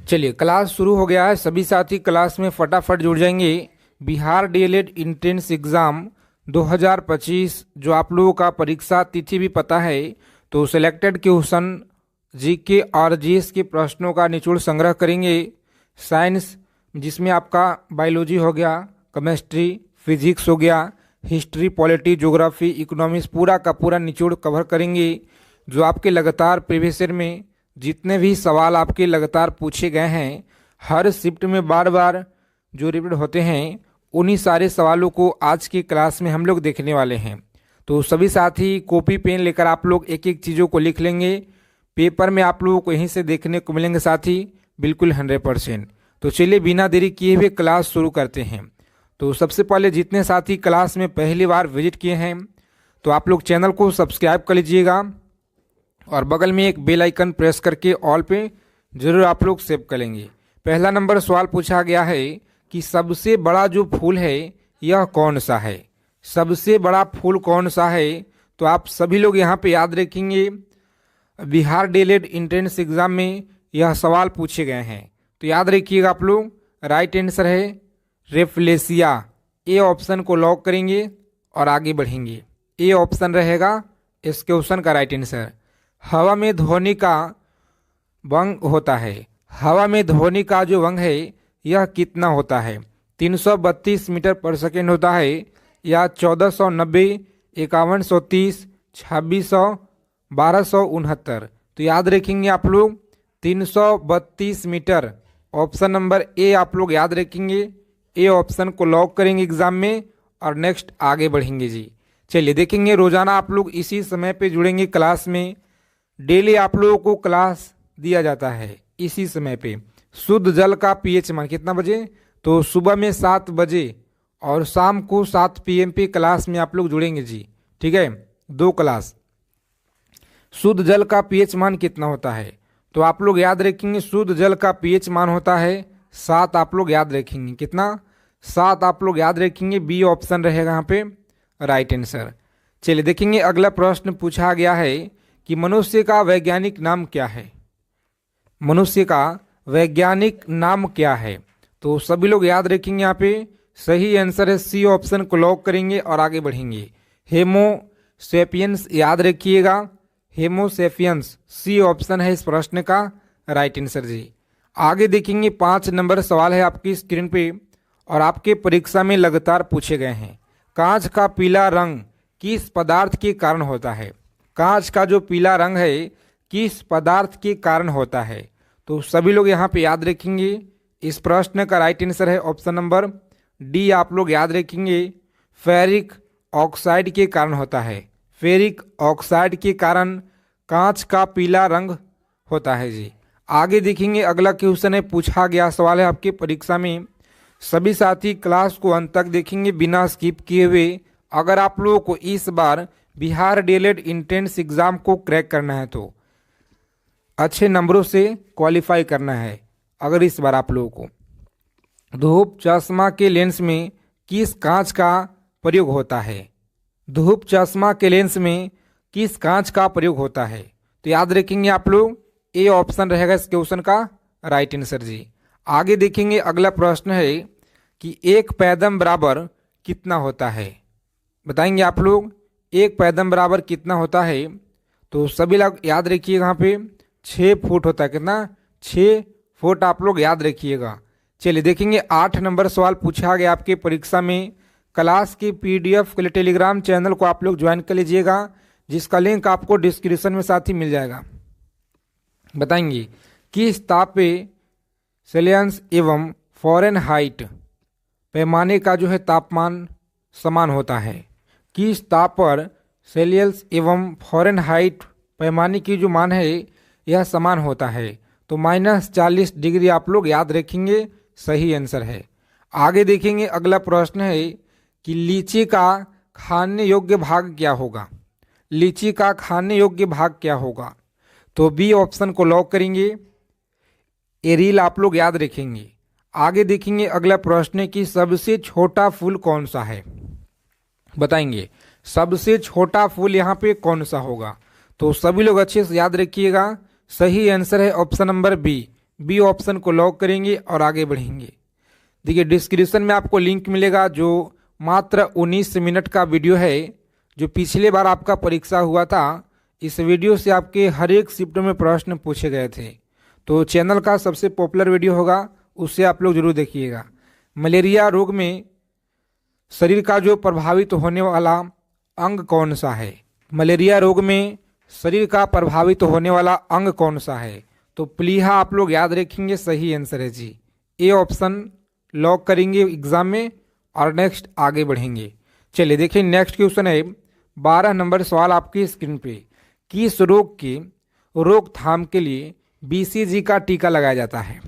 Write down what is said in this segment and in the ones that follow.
चलिए क्लास शुरू हो गया है। सभी साथी क्लास में फटाफट जुड़ जाएंगे। बिहार डीएलएड इंट्रेंस एग्ज़ाम 2025 जो आप लोगों का परीक्षा तिथि भी पता है, तो सिलेक्टेड क्वेश्चन जीके और जीएस के प्रश्नों का निचोड़ संग्रह करेंगे। साइंस जिसमें आपका बायोलॉजी हो गया, केमिस्ट्री, फिजिक्स हो गया, हिस्ट्री, पॉलिटी, ज्योग्राफी, इकोनॉमिक्स पूरा का पूरा निचोड़ कवर करेंगे। जो आपके लगातार प्रीवियस ईयर में जितने भी सवाल आपके लगातार पूछे गए हैं, हर शिफ्ट में बार बार जो रिपीट होते हैं, उन्हीं सारे सवालों को आज की क्लास में हम लोग देखने वाले हैं। तो सभी साथी कॉपी पेन लेकर आप लोग एक एक चीज़ों को लिख लेंगे। पेपर में आप लोगों को यहीं से देखने को मिलेंगे साथी, बिल्कुल 100%। तो चलिए बिना देरी किए हुए क्लास शुरू करते हैं। तो सबसे पहले जितने साथी क्लास में पहली बार विजिट किए हैं, तो आप लोग चैनल को सब्सक्राइब कर लीजिएगा और बगल में एक बेल आइकन प्रेस करके ऑल पे जरूर आप लोग सेव कर लेंगे। पहला नंबर सवाल पूछा गया है कि सबसे बड़ा जो फूल है यह कौन सा है। सबसे बड़ा फूल कौन सा है, तो आप सभी लोग यहाँ पे याद रखेंगे। बिहार डीएलएड एंट्रेंस एग्जाम में यह सवाल पूछे गए हैं, तो याद रखिएगा आप लोग। राइट आंसर है रेफ्लेशिया। ए ऑप्शन को लॉक करेंगे और आगे बढ़ेंगे। ए ऑप्शन रहेगा इस क्वेश्चन का राइट आंसर। हवा में ध्वनि का वंग होता है। हवा में ध्वनि का जो वंग है यह कितना होता है। 332 मीटर पर सेकेंड होता है, या 1490, 5130, 2600, 1269। तो याद रखेंगे आप लोग 332 मीटर। ऑप्शन नंबर ए आप लोग याद रखेंगे। ए ऑप्शन को लॉक करेंगे एग्जाम में और नेक्स्ट आगे बढ़ेंगे जी। चलिए देखेंगे, रोजाना आप लोग इसी समय पे जुड़ेंगे क्लास में। डेली आप लोगों को क्लास दिया जाता है इसी समय पे। शुद्ध जल का पीएच मान कितना बजे, तो सुबह में 7 बजे और शाम को 7 PM पे क्लास में आप लोग जुड़ेंगे जी। ठीक है, 2 क्लास। शुद्ध जल का पीएच मान कितना होता है, तो आप लोग याद रखेंगे शुद्ध जल का पीएच मान होता है 7। आप लोग याद रखेंगे कितना, 7 आप लोग याद रखेंगे। बी ऑप्शन रहेगा यहाँ पे राइट आंसर। चलिए देखेंगे, अगला प्रश्न पूछा गया है कि मनुष्य का वैज्ञानिक नाम क्या है। मनुष्य का वैज्ञानिक नाम क्या है, तो सभी लोग याद रखेंगे यहाँ पे। सही आंसर है सी ऑप्शन को लॉक करेंगे और आगे बढ़ेंगे। हेमोसेपियंस याद रखिएगा, हेमोसेपियंस सी ऑप्शन है इस प्रश्न का राइट आंसर जी। आगे देखेंगे, 5 नंबर सवाल है आपकी स्क्रीन पे और आपके परीक्षा में लगातार पूछे गए हैं। कांच का पीला रंग किस पदार्थ के कारण होता है। कांच का जो पीला रंग है किस पदार्थ के कारण होता है, तो सभी लोग यहाँ पे याद रखेंगे। इस प्रश्न का राइट आंसर है ऑप्शन नंबर डी आप लोग याद रखेंगे। फेरिक ऑक्साइड के कारण होता है। फेरिक ऑक्साइड के कारण कांच का पीला रंग होता है जी। आगे देखेंगे, अगला क्वेश्चन है पूछा गया सवाल है आपके परीक्षा में। सभी साथी क्लास को अंत तक देखेंगे बिना स्किप किए हुए। अगर आप लोगों को इस बार बिहार डीएलएड एंट्रेंस एग्जाम को क्रैक करना है, तो अच्छे नंबरों से क्वालिफाई करना है। अगर इस बार आप लोगों को धूप चश्मा के लेंस में किस कांच का प्रयोग होता है। धूप चश्मा के लेंस में किस कांच का प्रयोग होता है, तो याद रखेंगे आप लोग। ए ऑप्शन रहेगा इस क्वेश्चन का राइट आंसर जी। आगे देखेंगे, अगला प्रश्न है कि एक पैदम बराबर कितना होता है। बताएंगे आप लोग एक पैदम बराबर कितना होता है, तो सभी लोग याद रखिएगा यहाँ पे 6 फुट होता है। कितना, 6 फुट आप लोग याद रखिएगा। चलिए देखेंगे, 8 नंबर सवाल पूछा गया आपके परीक्षा में। क्लास की PDF के लिए टेलीग्राम चैनल को आप लोग ज्वाइन कर लीजिएगा, जिसका लिंक आपको डिस्क्रिप्शन में साथ ही मिल जाएगा। बताएंगे किस ताप पे सेल्सियस एवं फ़ारेनहाइट पैमाने का जो है तापमान समान होता है। किस ताप पर सेल्सियस एवं फ़ारेनहाइट पैमाने की जो मान है यह समान होता है, तो -40 डिग्री आप लोग याद रखेंगे, सही आंसर है। आगे देखेंगे, अगला प्रश्न है कि लीची का खाने योग्य भाग क्या होगा। लीची का खाने योग्य भाग क्या होगा, तो बी ऑप्शन को लॉक करेंगे। एरिल आप लोग याद रखेंगे। आगे देखेंगे, अगला प्रश्न है कि सबसे छोटा फूल कौन सा है। बताएंगे सबसे छोटा फूल यहाँ पे कौन सा होगा, तो सभी लोग अच्छे से याद रखिएगा। सही आंसर है option number B, B option को लॉक करेंगे और आगे बढ़ेंगे। देखिए डिस्क्रिप्शन में आपको लिंक मिलेगा जो मात्र 19 मिनट का वीडियो है, जो पिछले बार आपका परीक्षा हुआ था। इस वीडियो से आपके हर एक शिफ्ट में प्रश्न पूछे गए थे, तो चैनल का सबसे पॉपुलर वीडियो होगा, उससे आप लोग जरूर देखिएगा। मलेरिया रोग में शरीर का जो प्रभावित होने वाला अंग कौन सा है? मलेरिया रोग में शरीर का प्रभावित होने वाला अंग कौन सा है? तो प्लीहा आप लोग याद रखेंगे, सही आंसर है जी, ए ऑप्शन लॉक करेंगे एग्जाम में और नेक्स्ट आगे बढ़ेंगे। चलिए देखिए नेक्स्ट क्वेश्चन है 12 नंबर सवाल आपकी स्क्रीन पे। किस रोग की रोकथाम के लिए बीसीजी का टीका लगाया जाता है?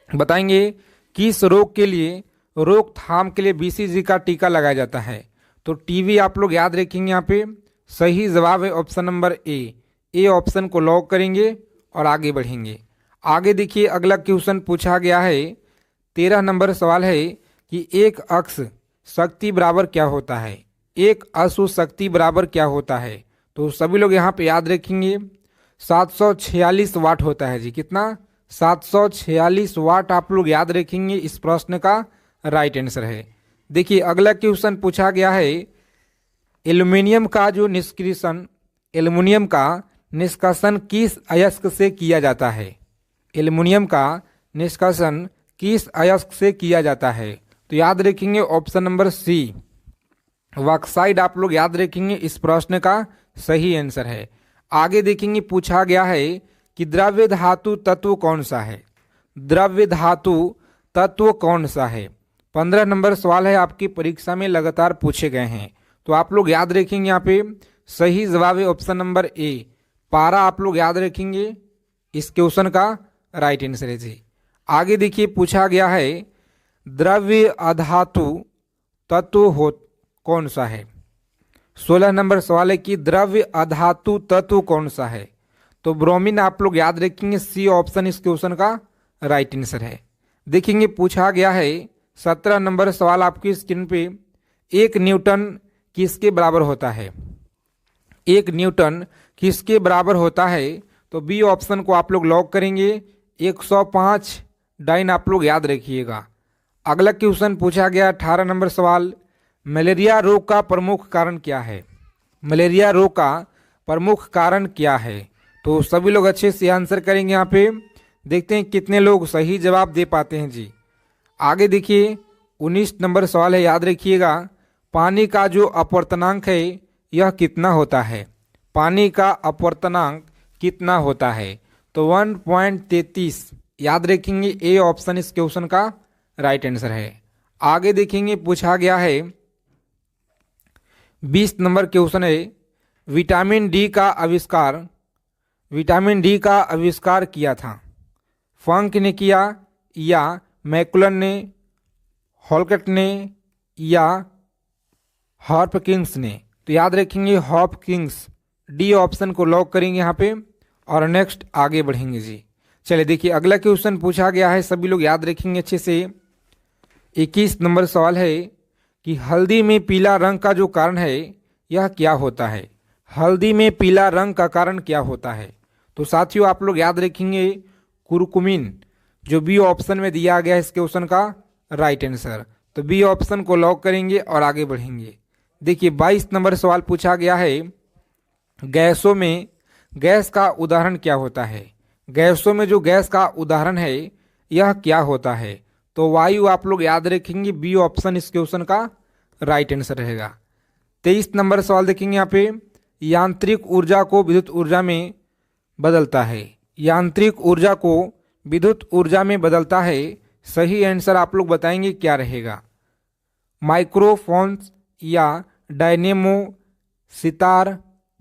बताएंगे किस रोग के लिए रोकथाम के लिए बीसीजी का टीका लगाया जाता है? तो टीबी आप लोग याद रखेंगे, यहाँ पे सही जवाब है ऑप्शन नंबर ए ऑप्शन को लॉक करेंगे और आगे बढ़ेंगे। आगे देखिए अगला क्वेश्चन पूछा गया है, 13 नंबर सवाल है कि एक अक्ष शक्ति बराबर क्या होता है? एक अश्व शक्ति बराबर क्या होता है? तो सभी लोग यहाँ पे याद रखेंगे 746 वाट होता है जी। कितना? 746 वाट आप लोग याद रखेंगे, इस प्रश्न का राइट आंसर है। देखिए अगला क्वेश्चन पूछा गया है, एल्युमिनियम का निष्कासन किस अयस्क से किया जाता है? एल्युमिनियम का निष्कासन किस अयस्क से किया जाता है? तो याद रखेंगे ऑप्शन नंबर सी, बॉक्साइट आप लोग याद रखेंगे, इस प्रश्न का सही आंसर है। आगे देखेंगे पूछा गया है कि द्रव्य धातु तत्व कौन सा है? द्रव्य धातु तत्व कौन सा है? 15 नंबर सवाल है, आपकी परीक्षा में लगातार पूछे गए हैं, तो आप लोग याद रखेंगे यहाँ पे सही जवाब है ऑप्शन नंबर ए, पारा आप लोग याद रखेंगे, इस क्वेश्चन का राइट आंसर है जी। आगे देखिए पूछा गया है द्रव्य अधातु तत्व हो कौन सा है? 16 नंबर सवाल है कि द्रव्य अधातु तत्व कौन सा है? तो ब्रोमीन आप लोग याद रखेंगे, सी ऑप्शन इस क्वेश्चन का राइट आंसर है। देखेंगे पूछा गया है 17 नंबर सवाल आपकी स्क्रीन पे, 1 न्यूटन किसके बराबर होता है? 1 न्यूटन किसके बराबर होता है? तो बी ऑप्शन को आप लोग लॉक करेंगे, 105 डाइन आप लोग याद रखिएगा। अगला क्वेश्चन पूछा गया 18 नंबर सवाल, मलेरिया रोग का प्रमुख कारण क्या है? मलेरिया रोग का प्रमुख कारण क्या है? तो सभी लोग अच्छे से आंसर करेंगे। यहाँ पे देखते हैं कितने लोग सही जवाब दे पाते हैं जी। आगे देखिए 19 नंबर सवाल है, याद रखिएगा, पानी का जो अपवर्तनांक है यह कितना होता है? पानी का अपवर्तनांक कितना होता है? तो 1.33 याद रखेंगे, ए ऑप्शन इस क्वेश्चन का राइट आंसर है। आगे देखेंगे पूछा गया है 20 नंबर क्वेश्चन है, विटामिन डी का आविष्कार किया था? फंक ने किया या मैकुलन ने, हॉलकट ने या हॉपकिंस ने? तो याद रखेंगे हॉपकिंस, डी ऑप्शन को लॉक करेंगे यहाँ पे और नेक्स्ट आगे बढ़ेंगे जी। चलिए देखिए अगला क्वेश्चन पूछा गया है, सभी लोग याद रखेंगे अच्छे से। 21 नंबर सवाल है कि हल्दी में पीला रंग का जो कारण है यह क्या होता है? हल्दी में पीला रंग का कारण क्या होता है? तो साथियों आप लोग याद रखेंगे कुरकुमिन, जो बी ऑप्शन में दिया गया है इस क्वेश्चन का राइट आंसर। तो बी ऑप्शन को लॉक करेंगे और आगे बढ़ेंगे। देखिए 22 नंबर सवाल पूछा गया है, गैसों में गैस का उदाहरण क्या होता है? गैसों में जो गैस का उदाहरण है यह क्या होता है? तो वायु आप लोग याद रखेंगे, बी ऑप्शन इस क्वेश्चन का राइट आंसर रहेगा। 23 नंबर सवाल देखेंगे यहाँ पे, यांत्रिक ऊर्जा को विद्युत ऊर्जा में बदलता है? यांत्रिक ऊर्जा को विद्युत ऊर्जा में बदलता है, सही आंसर आप लोग बताएंगे क्या रहेगा? माइक्रोफोन्स या डायनेमो सितार?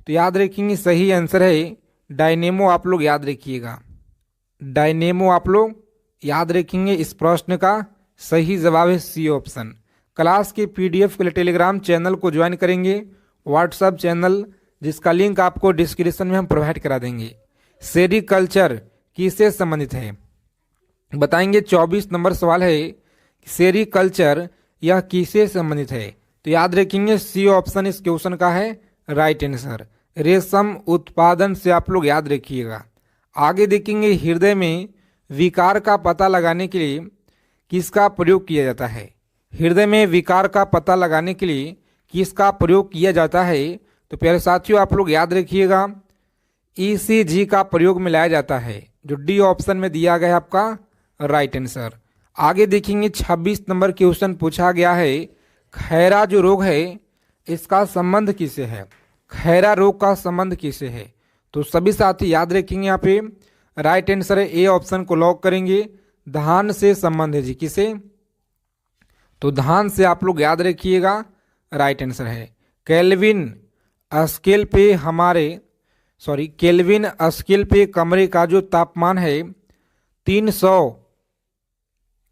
तो याद रखेंगे सही आंसर है डायनेमो, आप लोग याद रखिएगा, डायनेमो आप लोग याद रखेंगे, इस प्रश्न का सही जवाब है सी ऑप्शन। क्लास के पीडीएफ के लिए टेलीग्राम चैनल को ज्वाइन करेंगे, व्हाट्सएप चैनल जिसका लिंक आपको डिस्क्रिप्शन में हम प्रोवाइड करा देंगे। सेरीकल्चर किससे संबंधित है? बताएंगे 24 नंबर सवाल है, सेरीकल्चर यह किससे संबंधित है? तो याद रखेंगे सी ऑप्शन इस क्वेश्चन का है राइट आंसर, रेशम उत्पादन से आप लोग याद रखिएगा। आगे देखेंगे हृदय में विकार का पता लगाने के लिए किसका प्रयोग किया जाता है? हृदय में विकार का पता लगाने के लिए किसका प्रयोग किया जाता है? तो प्यारे साथियों आप लोग याद रखिएगा, ईसीजी का प्रयोग में लाया जाता है, जो डी ऑप्शन में दिया गया है आपका राइट आंसर। आगे देखेंगे 26 नंबर क्वेश्चन पूछा गया है, खैरा जो रोग है इसका संबंध किससे है? खैरा रोग का संबंध किससे है? तो सभी साथी याद रखेंगे, यहाँ पे राइट आंसर है ए ऑप्शन को लॉक करेंगे, धान से संबंध है जी। किसे? तो धान से आप लोग याद रखिएगा, राइट आंसर है। केल्विन स्केल पे कमरे का जो तापमान है 300,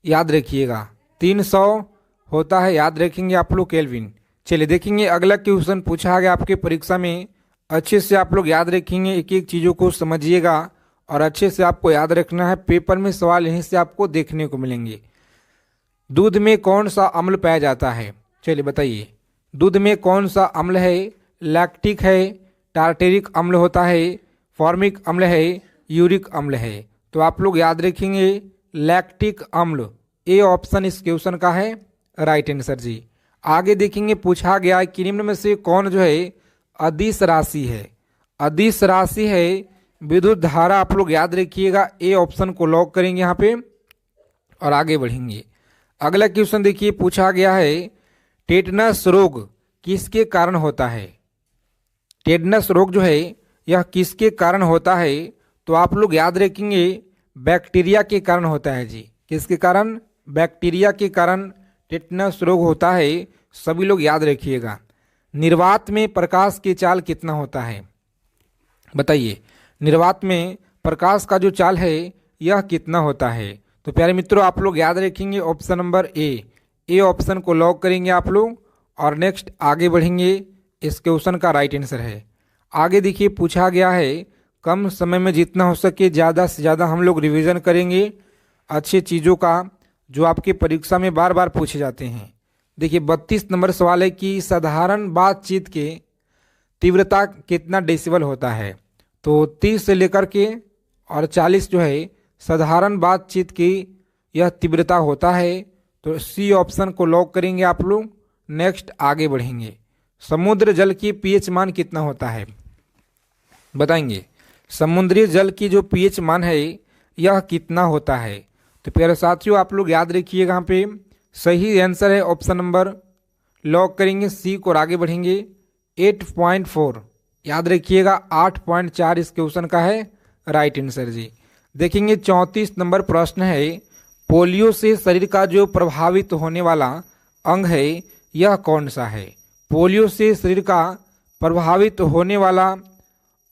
याद रखिएगा 300 होता है, याद रखेंगे आप लोग केल्विन। चलिए देखेंगे अगला क्वेश्चन पूछा गया आपके परीक्षा में, अच्छे से आप लोग याद रखेंगे, एक एक चीज़ों को समझिएगा और अच्छे से आपको याद रखना है, पेपर में सवाल यहीं से आपको देखने को मिलेंगे। दूध में कौन सा अम्ल पाया जाता है? चलिए बताइए, दूध में कौन सा अम्ल है? लैक्टिक है, टार्टेरिक अम्ल होता है, फॉर्मिक अम्ल है, यूरिक अम्ल है। तो आप लोग याद रखेंगे लैक्टिक अम्ल, ए ऑप्शन इस क्वेश्चन का है राइट आंसर जी। आगे देखेंगे पूछा गया कि निम्न में से कौन जो है अदिश राशि है? अदिश राशि है विद्युत धारा, आप लोग याद रखिएगा, ए ऑप्शन को लॉक करेंगे यहाँ पे और आगे बढ़ेंगे। अगला क्वेश्चन देखिए पूछा गया है, टेटनस रोग किसके कारण होता है? टेटनस रोग जो है यह किसके कारण होता है? तो आप लोग याद रखेंगे बैक्टीरिया के कारण होता है जी। किसके कारण? बैक्टीरिया के कारण टेटनस रोग होता है, सभी लोग याद रखिएगा। निर्वात में प्रकाश की चाल कितना होता है? बताइए, निर्वात में प्रकाश का जो चाल है यह कितना होता है? तो प्यारे मित्रों आप लोग याद रखेंगे ऑप्शन नंबर ए ऑप्शन को लॉक करेंगे आप लोग और नेक्स्ट आगे बढ़ेंगे, इस क्वेश्चन का राइट आंसर है। आगे देखिए पूछा गया है, कम समय में जितना हो सके ज़्यादा से ज़्यादा हम लोग रिवीजन करेंगे अच्छे चीज़ों का, जो आपके परीक्षा में बार बार पूछे जाते हैं। देखिए 32 नंबर सवाल है कि साधारण बातचीत के तीव्रता कितना डेसिबल होता है? तो 30 से लेकर के और 40 जो है साधारण बातचीत की यह तीव्रता होता है। तो सी ऑप्शन को लॉक करेंगे आप लोग, नेक्स्ट आगे बढ़ेंगे। समुद्र जल की पीएच मान कितना होता है? बताएंगे, समुद्री जल की जो पीएच मान है यह कितना होता है? तो प्यारे साथियों आप लोग याद रखिएगा, यहाँ पे सही आंसर है ऑप्शन नंबर, लॉक करेंगे सी को और आगे बढ़ेंगे 8.4, याद रखिएगा 8.4 इस क्वेश्चन का है राइट आंसर जी। देखेंगे 34 नंबर प्रश्न है, पोलियो से शरीर का जो प्रभावित होने वाला अंग है यह कौन सा है? पोलियो से शरीर का प्रभावित होने वाला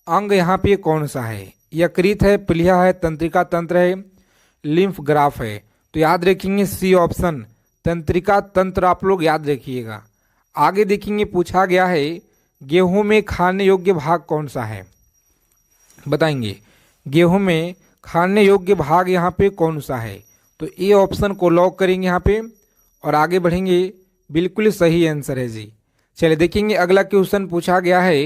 अंग यहाँ पे कौन सा है? यकृत है, प्लीहा है, तंत्रिका तंत्र है, लिम्फ ग्राफ है। तो याद रखेंगे सी ऑप्शन, तंत्रिका तंत्र आप लोग याद रखिएगा। आगे देखेंगे पूछा गया है, गेहूं में खाने योग्य भाग कौन सा है? बताएंगे, गेहूं में खाने योग्य भाग यहाँ पे कौन सा है? तो ए ऑप्शन को लॉक करेंगे यहाँ पे और आगे बढ़ेंगे, बिल्कुल सही आंसर है जी। चलिए देखेंगे अगला क्वेश्चन पूछा गया है,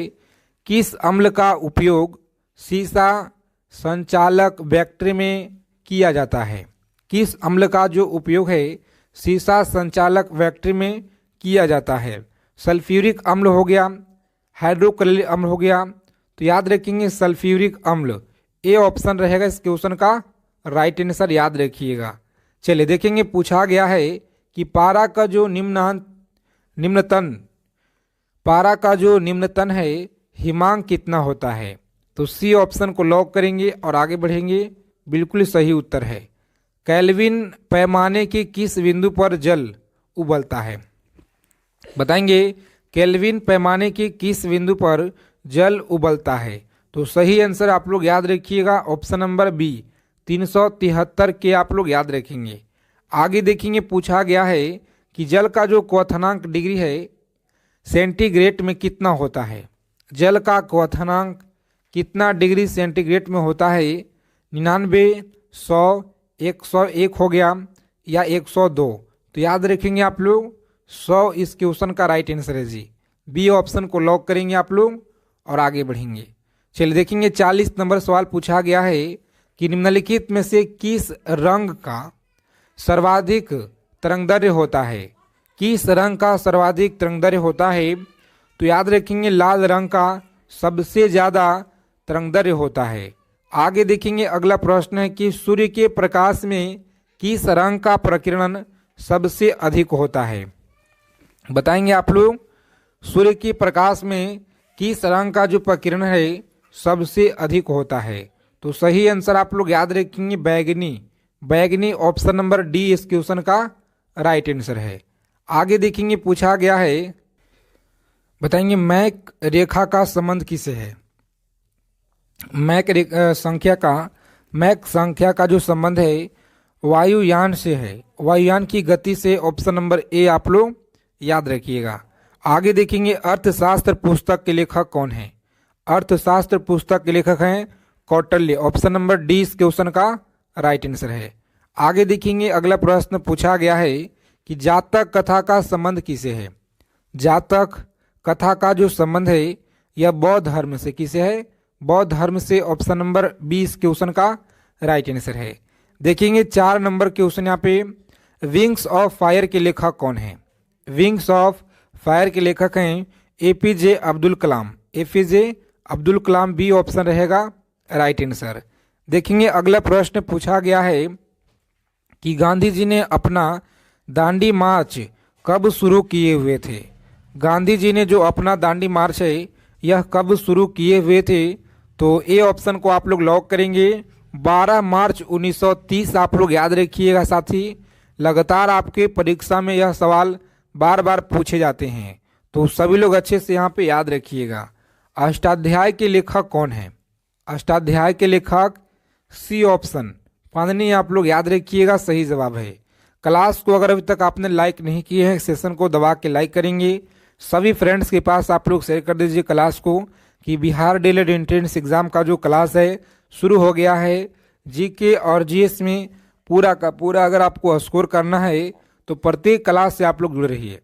किस अम्ल का उपयोग सीसा संचालक बैक्टीरिया में किया जाता है? किस अम्ल का जो उपयोग है सीसा संचालक बैक्टीरिया में किया जाता है? सल्फ्यूरिक अम्ल हो गया, हाइड्रोक्लोरिक अम्ल हो गया। तो याद रखेंगे सल्फ्यूरिक अम्ल, ए ऑप्शन रहेगा इस क्वेश्चन का राइट आंसर, याद रखिएगा। चलिए देखेंगे पूछा गया है कि पारा का जो निम्नतन है हिमांक कितना होता है? तो सी ऑप्शन को लॉक करेंगे और आगे बढ़ेंगे, बिल्कुल सही उत्तर है। केल्विन पैमाने के किस बिंदु पर जल उबलता है? बताएंगे, केल्विन पैमाने के किस बिंदु पर जल उबलता है? तो सही आंसर आप लोग याद रखिएगा ऑप्शन नंबर बी 373 के आप लोग याद रखेंगे। आगे देखेंगे पूछा गया है कि जल का जो क्वथनांक डिग्री है सेंटीग्रेड में कितना होता है? जल का क्वथनांक कितना डिग्री सेंटीग्रेड में होता है? 99, 100, 101 हो गया या 102? तो याद रखेंगे आप लोग 100 इस क्वेश्चन का राइट आंसर है जी। बी ऑप्शन को लॉक करेंगे आप लोग और आगे बढ़ेंगे। चलिए देखेंगे 40 नंबर सवाल पूछा गया है कि निम्नलिखित में से किस रंग का सर्वाधिक तरंगदैर्घ्य होता है। किस रंग का सर्वाधिक तरंगदैर्घ्य होता है? तो याद रखेंगे लाल रंग का सबसे ज़्यादा तरंगदैर्घ्य होता है। आगे देखेंगे अगला प्रश्न है कि सूर्य के प्रकाश में किस रंग का प्रकीर्णन सबसे अधिक होता है। बताएंगे आप लोग सूर्य के प्रकाश में किस रंग का जो प्रकीर्णन है सबसे अधिक होता है। तो सही आंसर आप लोग याद रखेंगे बैगनी। बैगनी ऑप्शन नंबर डी इस क्वेश्चन का राइट आंसर है। आगे देखेंगे पूछा गया है, बताएंगे मैक रेखा का संबंध किसे है। मैक संख्या का जो संबंध है वायुयान से है, वायुयान की गति से। ऑप्शन नंबर ए आप लोग याद रखिएगा। आगे देखेंगे अर्थशास्त्र पुस्तक के लेखक कौन है। अर्थशास्त्र पुस्तक के लेखक हैं कौटिल्य। ऑप्शन नंबर डी इस क्वेश्चन का राइट आंसर है। आगे देखेंगे अगला प्रश्न पूछा गया है कि जातक कथा का संबंध किसे है। जातक कथा का जो संबंध है यह बौद्ध धर्म से किसे है, बौद्ध धर्म से। ऑप्शन नंबर बी इस क्वेश्चन का राइट आंसर है। देखेंगे 4 नंबर क्वेश्चन यहाँ पे, विंग्स ऑफ फायर के लेखक कौन है। विंग्स ऑफ फायर के लेखक हैं APJ Abdul Kalam. APJ Abdul Kalam B option रहेगा राइट आंसर। देखेंगे अगला प्रश्न पूछा गया है कि गांधी जी ने अपना दांडी मार्च कब शुरू किए हुए थे। गांधी जी ने जो अपना दांडी मार्च है यह कब शुरू किए हुए थे। तो ए ऑप्शन को आप लोग लॉक करेंगे 12 मार्च 1930। आप लोग याद रखिएगा साथी, लगातार आपके परीक्षा में यह सवाल बार बार पूछे जाते हैं, तो सभी लोग अच्छे से यहाँ पे याद रखिएगा। अष्टाध्याय के लेखक कौन है। अष्टाध्याय के लेखक सी ऑप्शन पाणिनि आप लोग याद रखिएगा सही जवाब है। क्लास को अगर अभी तक आपने लाइक नहीं किए हैं सेशन को दबा के लाइक करेंगे। सभी फ्रेंड्स के पास आप लोग शेयर कर दीजिए क्लास को कि बिहार डीएलएड एंट्रेंस एग्जाम का जो क्लास है शुरू हो गया है। जीके और जीएस में पूरा का पूरा अगर आपको स्कोर करना है तो प्रत्येक क्लास से आप लोग जुड़ रहिए।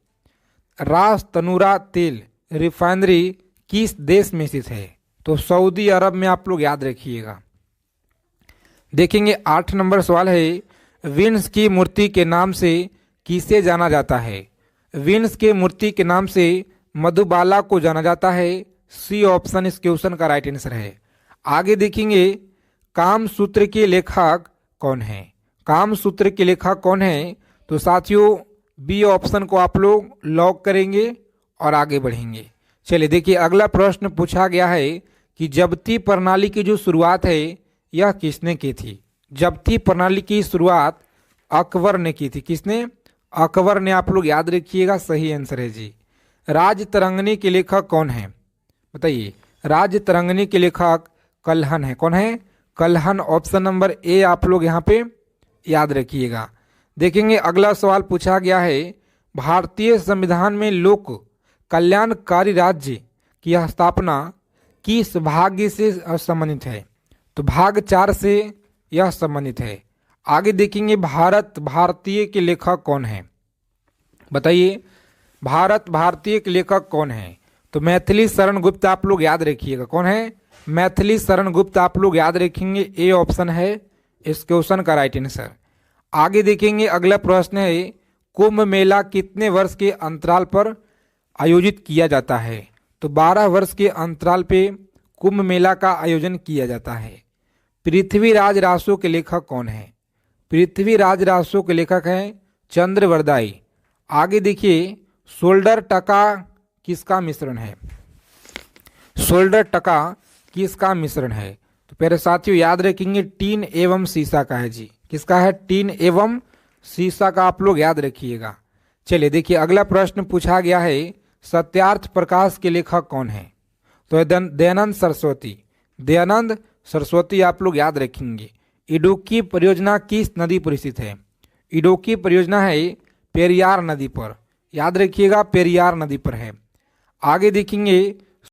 रास तनूरा तेल रिफाइनरी किस देश में स्थित है। तो सऊदी अरब में आप लोग याद रखिएगा। देखेंगे 8 नंबर सवाल है, विंस की मूर्ति के नाम से किसे जाना जाता है। विंस के मूर्ति के नाम से मधुबाला को जाना जाता है। सी ऑप्शन इस क्वेश्चन का राइट आंसर है। आगे देखेंगे कामसूत्र के लेखक कौन है। कामसूत्र के लेखक कौन है। तो साथियों बी ऑप्शन को आप लोग लॉक करेंगे और आगे बढ़ेंगे। चलिए देखिए अगला प्रश्न पूछा गया है कि जब्ती प्रणाली की जो शुरुआत है यह किसने की थी। जब्ती प्रणाली की शुरुआत अकबर ने की थी। किसने? अकबर ने। आप लोग याद रखिएगा सही आंसर है जी। राजतरंगिणी के लेखक कौन है बताइए। राजतरंगिणी के लेखक कल्हण है। कौन है? कल्हण। ऑप्शन नंबर ए आप लोग यहाँ पे याद रखिएगा। देखेंगे अगला सवाल पूछा गया है, भारतीय संविधान में लोक कल्याणकारी राज्य की स्थापना किस भाग से संबंधित है। तो भाग 4 से यह संबंधित है। आगे देखेंगे भारत भारतीय के लेखक कौन है बताइए। भारत भारतीय के लेखक कौन है। तो मैथिली शरण गुप्त आप लोग याद रखिएगा। कौन है? मैथिली शरण गुप्त आप लोग याद रखेंगे। ए ऑप्शन है इस क्वेश्चन का राइट आंसर। आगे देखेंगे अगला प्रश्न है, कुंभ मेला कितने वर्ष के अंतराल पर आयोजित किया जाता है। तो 12 वर्ष के अंतराल पे कुंभ मेला का आयोजन किया जाता है। पृथ्वीराज रासो के लेखक कौन है। पृथ्वीराज रासो के लेखक हैं चंद्रवरदाई। आगे देखिए शोल्डर टका किसका मिश्रण है। शोल्डर टका किसका मिश्रण है। तो प्यारे साथियों याद रखेंगे टीन एवं सीसा का है जी। किसका है? टीन एवं सीसा का आप लोग याद रखिएगा। चलिए देखिए अगला प्रश्न पूछा गया है, सत्यार्थ प्रकाश के लेखक कौन है। तो दयानंद सरस्वती। दयानंद सरस्वती आप लोग याद रखेंगे। इडुक्की परियोजना किस नदी पर स्थित है। इडुक्की परियोजना है पेरियार नदी पर। याद रखिएगा पेरियार नदी पर है। आगे देखेंगे